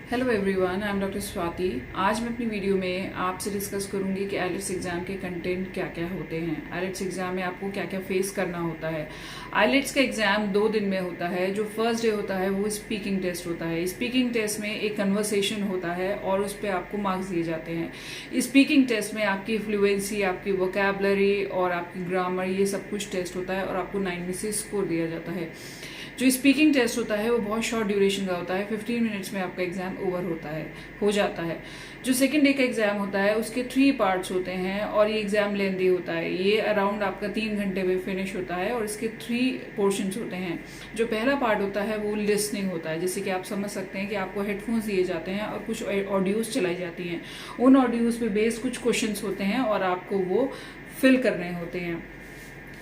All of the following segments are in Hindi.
Hello everyone, I am doctor Swati. आज मैं अपनी वीडियो में आपसे डिस्कस करूंगी कि आईलेट्स एग्जाम के कंटेंट क्या क्या होते हैं। आईलेट्स एग्जाम में आपको क्या क्या फेस करना होता है। आईलेट्स का एग्जाम 2 दिन में होता है। जो फर्स्ट डे होता है वो स्पीकिंग टेस्ट होता है। स्पीकिंग टेस्ट में एक कन्वर्सेशन होता है और उस पर आपको मार्क्स दिए जाते हैं। स्पीकिंग टेस्ट में आपकी फ्लुएंसी, आपकी वोकैबुलरी और आपकी ग्रामर, ये सब कुछ टेस्ट होता है और आपको 9 में से स्कोर दिया जाता है। जो स्पीकिंग टेस्ट होता है वो बहुत शॉर्ट ड्यूरेशन का होता है। 15 मिनट्स में आपका एग्जाम ओवर हो जाता है। जो सेकेंड डे का एग्जाम होता है उसके 3 पार्ट्स होते हैं और ये एग्जाम लेंदी होता है। ये अराउंड आपका 3 घंटे में फिनिश होता है और इसके 3 पोर्शंस होते हैं। जो पहला पार्ट होता है वो लिसनिंग होता है। जैसे कि आप समझ सकते हैं कि आपको हेडफोन्स दिए जाते हैं और कुछ ऑडियोज चलाई जाती हैं। उन ऑडियोज पे बेस्ड कुछ क्वेश्चंस होते हैं और आपको वो फिल करने होते हैं।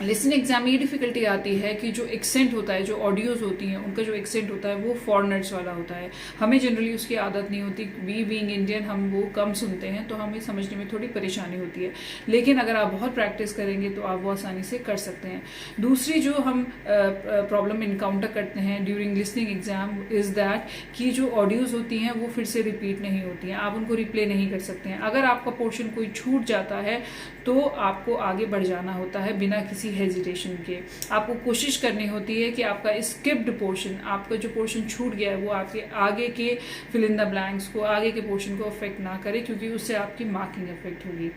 लिसनिंग एग्जाम में ये डिफिकल्टी आती है कि जो एक्सेंट होता है, जो ऑडियोज होती हैं, उनका जो एक्सेंट होता है वो फॉरेनर्स वाला होता है। हमें जनरली उसकी आदत नहीं होती। वी बीइंग इंडियन हम वो कम सुनते हैं तो हमें समझने में थोड़ी परेशानी होती है। लेकिन अगर आप बहुत प्रैक्टिस करेंगे तो आप वो आसानी से कर सकते हैं। दूसरी जो हम प्रॉब्लम इनकाउंटर करते हैं during listening exam is that कि जो ऑडियोज होती हैं वो फिर से रिपीट नहीं होती हैं। आप उनको रिप्ले नहीं कर सकते हैं। अगर आपका पोर्शन कोई छूट जाता है तो आपको आगे बढ़ जाना होता है बिना किसी हेजिटेशन के। आपको कोशिश करनी होती है कि आपका स्किप्ड पोर्शन, आपका जो पोर्शन छूट गया है वो आपके आगे के फिल इन द ब्लैंक्स को, आगे के पोर्शन को अफेक्ट ना करे, क्योंकि उससे आपकी मार्किंग अफेक्ट होगी।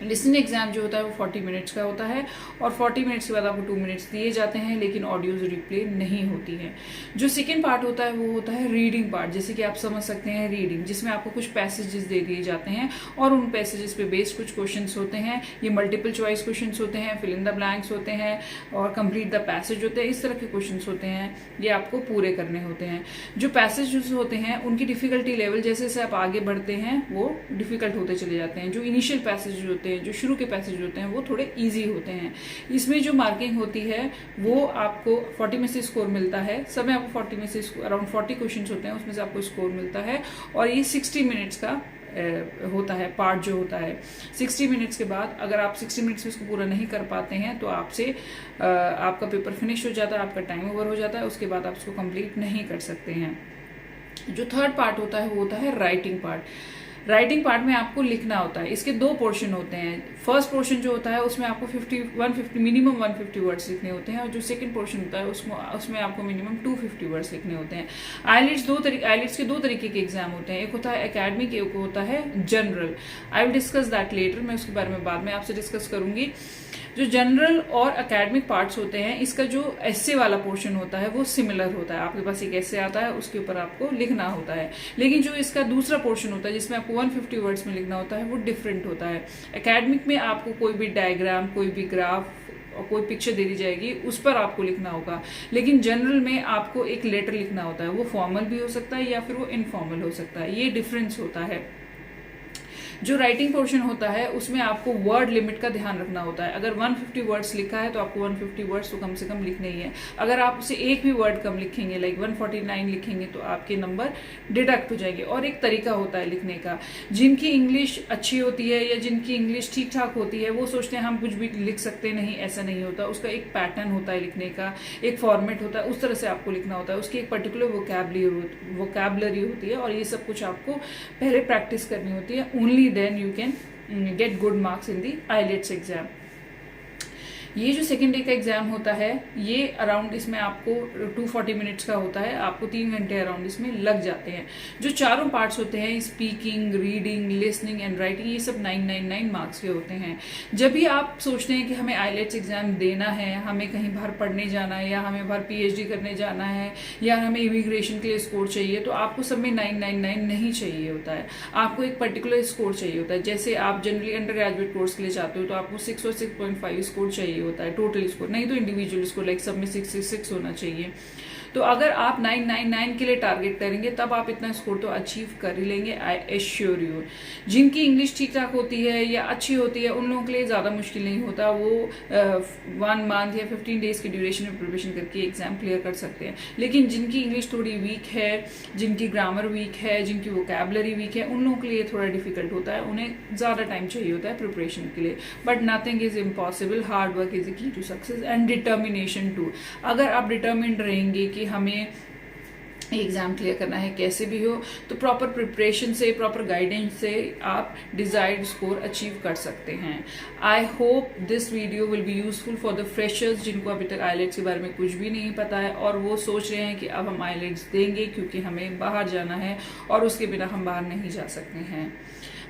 लिसनिंग एग्जाम जो होता है वो 40 मिनट्स का होता है और 40 मिनट्स के बाद आपको 2 मिनट्स दिए जाते हैं, लेकिन ऑडियोज रिप्ले नहीं होती है। जो सेकेंड पार्ट होता है वो होता है रीडिंग पार्ट। जैसे कि आप समझ सकते हैं रीडिंग, जिसमें आपको कुछ पैसेजेस दे दिए जाते हैं और उन पैसेजेस पे बेस्ड कुछ क्वेश्चंस होते हैं। ये मल्टीपल चॉइस क्वेश्चंस होते हैं, फिल इन द ब्लैंक्स होते हैं और कंप्लीट द पैसेज होते हैं। इस तरह के क्वेश्चन होते हैं, ये आपको पूरे करने होते हैं। जो पैसेजेस होते हैं उनकी डिफिकल्टी लेवल जैसे जैसे आप आगे बढ़ते हैं वो डिफिकल्ट होते चले जाते हैं। जो इनिशियल पैसेज होते हैं, जो शुरू के पैसेज होते हैं वो थोड़े इजी होते हैं। इसमें जो मार्किंग होती है वो आपको 40 में से स्कोर मिलता है। सब में आपको 40 में से अराउंड 40 क्वेश्चंस होते हैं, उसमें से आपको स्कोर मिलता है और ये 60 मिनट्स का होता है पार्ट जो होता है। 60 मिनट्स के बाद अगर आप 60 मिनट्स में इसको पूरा नहीं कर पाते हैं तो आपसे आपका पेपर फिनिश हो जाता है, आपका टाइम ओवर हो जाता है। उसके बाद आप इसको कंप्लीट नहीं कर सकते हैं। जो थर्ड पार्ट होता है वो होता है राइटिंग पार्ट। राइटिंग पार्ट में आपको लिखना होता है। इसके 2 पोर्शन होते हैं। फर्स्ट पोर्शन जो होता है उसमें आपको 150 मिनिमम 150 वर्ड्स लिखने होते हैं और जो सेकंड पोर्शन होता है उसमें आपको मिनिमम 250 वर्ड्स लिखने होते हैं। आईलेट्स के 2 तरीके के एग्जाम होते हैं। एक होता है एकेडमिक, एक होता है general. I will discuss that later. मैं उसके बारे में बाद में आपसे डिस्कस करूंगी। जो जनरल और एकेडमिक पार्ट्स होते हैं, इसका जो एस्से वाला पोर्शन होता है वो सिमिलर होता है। आपके पास एक एस्से आता है, उसके ऊपर आपको लिखना होता है। लेकिन जो इसका दूसरा पोर्शन होता है जिसमें आपको 150 वर्ड्स में लिखना होता है वो डिफरेंट होता है। एकेडमिक में आपको कोई भी डायग्राम, कोई भी ग्राफ और कोई पिक्चर दे दी जाएगी, उस पर आपको लिखना होगा। लेकिन जनरल में आपको एक लेटर लिखना होता है। वो फॉर्मल भी हो सकता है या फिर वो इनफॉर्मल हो सकता है। ये डिफरेंस होता है। जो राइटिंग पोर्शन होता है उसमें आपको वर्ड लिमिट का ध्यान रखना होता है। अगर 150 वर्ड्स लिखा है तो आपको 150 वर्ड्स तो कम से कम लिखने ही है। अगर आप उसे एक भी वर्ड कम लिखेंगे, लाइक 149 लिखेंगे, तो आपके नंबर डिडक्ट हो जाएंगे। और एक तरीका होता है लिखने का। जिनकी इंग्लिश अच्छी होती है या जिनकी इंग्लिश ठीक ठाक होती है वो सोचते हैं हम कुछ भी लिख सकते हैं। नहीं, ऐसा नहीं होता। उसका एक पैटर्न होता है लिखने का, एक फॉर्मेट होता है, उस तरह से आपको लिखना होता है। उसकी एक पर्टिकुलर वोकैबुलरी होती है और ये सब कुछ आपको पहले प्रैक्टिस करनी होती है। Only then you can get good marks in the IELTS exam. ये जो सेकेंड डे का एग्जाम होता है ये अराउंड इसमें आपको 240 मिनट्स का होता है। आपको 3 घंटे अराउंड इसमें लग जाते हैं। जो चारों पार्ट्स होते हैं, speaking, reading, listening and writing, ये सब 999 मार्क्स के होते हैं। जब भी आप सोचते हैं कि हमें आईलेट्स एग्जाम देना है, हमें कहीं बाहर पढ़ने जाना है या हमें बाहर PhD करने जाना है या हमें इमिग्रेशन के लिए स्कोर चाहिए, तो आपको सब में 999 नहीं चाहिए होता है। आपको एक पर्टिकुलर स्कोर चाहिए होता है। जैसे आप जनरली अंडर ग्रेजुएट कोर्स के लिए जाते हो तो आपको 6 और 6.5 स्कोर चाहिए होता है टोटल स्कोर, नहीं तो इंडिविजुअल स्कोर लाइक सब में 666 होना चाहिए। तो अगर आप 999 के लिए टारगेट करेंगे तब आप इतना स्कोर तो अचीव कर ही लेंगे, आई एश्योर यू। जिनकी इंग्लिश ठीक ठाक होती है या अच्छी होती है उन लोगों के लिए ज़्यादा मुश्किल नहीं होता। वो 1 मंथ या 15 डेज की ड्यूरेशन में प्रिपरेशन करके एग्जाम क्लियर कर सकते हैं। लेकिन जिनकी इंग्लिश थोड़ी वीक है, जिनकी ग्रामर वीक है, जिनकी वोकैबुलरी वीक है, उन लोगों के लिए थोड़ा डिफिकल्ट होता है। उन्हें ज़्यादा टाइम चाहिए होता है प्रिपरेशन के लिए। But nothing is impossible. Hard work is the key to success and determination too. अगर आप डिटर्मिन्ड रहेंगे कि हमें एग्ज़ाम क्लियर करना है कैसे भी हो, तो प्रॉपर प्रिपरेशन से, प्रॉपर गाइडेंस से आप डिजायर्ड स्कोर अचीव कर सकते हैं। I hope this video will be useful for the freshers जिनको अभी तक आईलेट्स के बारे में कुछ भी नहीं पता है और वो सोच रहे हैं कि अब हम आईलेट्स देंगे क्योंकि हमें बाहर जाना है और उसके बिना हम बाहर नहीं जा सकते हैं।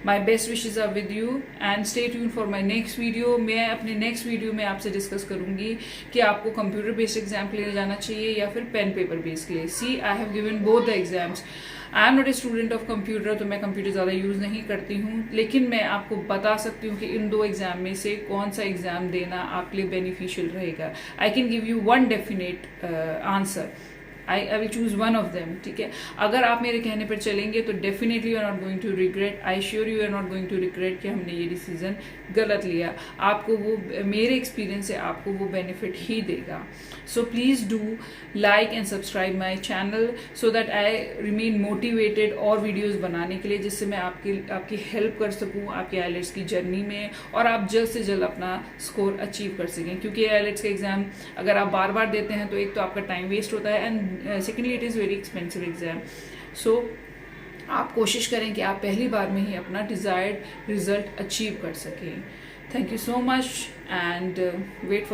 My best wishes are with you and stay tuned for my next video। मैं अपने नेक्स्ट वीडियो में आपसे डिस्कस करूंगी कि आपको कंप्यूटर बेस्ड एग्जाम के लिए जाना चाहिए या फिर पेन पेपर बेस्ड के लिए। See I have given both the exams. I am not a student of computer, तो मैं कंप्यूटर ज़्यादा यूज़ नहीं करती हूँ, लेकिन मैं आपको बता सकती हूँ कि इन दो एग्जाम में से कौन सा एग्जाम देना आपके लिए बेनिफिशियल रहेगा। I can give you one definite answer. I will choose one of them. ठीक है, अगर आप मेरे कहने पर चलेंगे तो definitely you are not going to regret. I sure you are not going to regret कि हमने ये डिसीजन गलत लिया। आपको वो, मेरे एक्सपीरियंस से आपको वो बेनिफिट ही देगा। So please do like and subscribe my channel so that I remain motivated और वीडियोज बनाने के लिए, जिससे मैं आपकी हेल्प कर सकूँ आपके आईलेट्स की जर्नी में और आप जल्द से जल्द अपना स्कोर अचीव कर सकें। क्योंकि आईलेट्स का एग्जाम अगर आप बार बार देते हैं तो एक तो आपका टाइम वेस्ट होता है and secondly it is very expensive exam. So आप कोशिश करें कि आप पहली बार में ही अपना डिजायर्ड रिजल्ट अचीव कर सकें। Thank you so much and wait for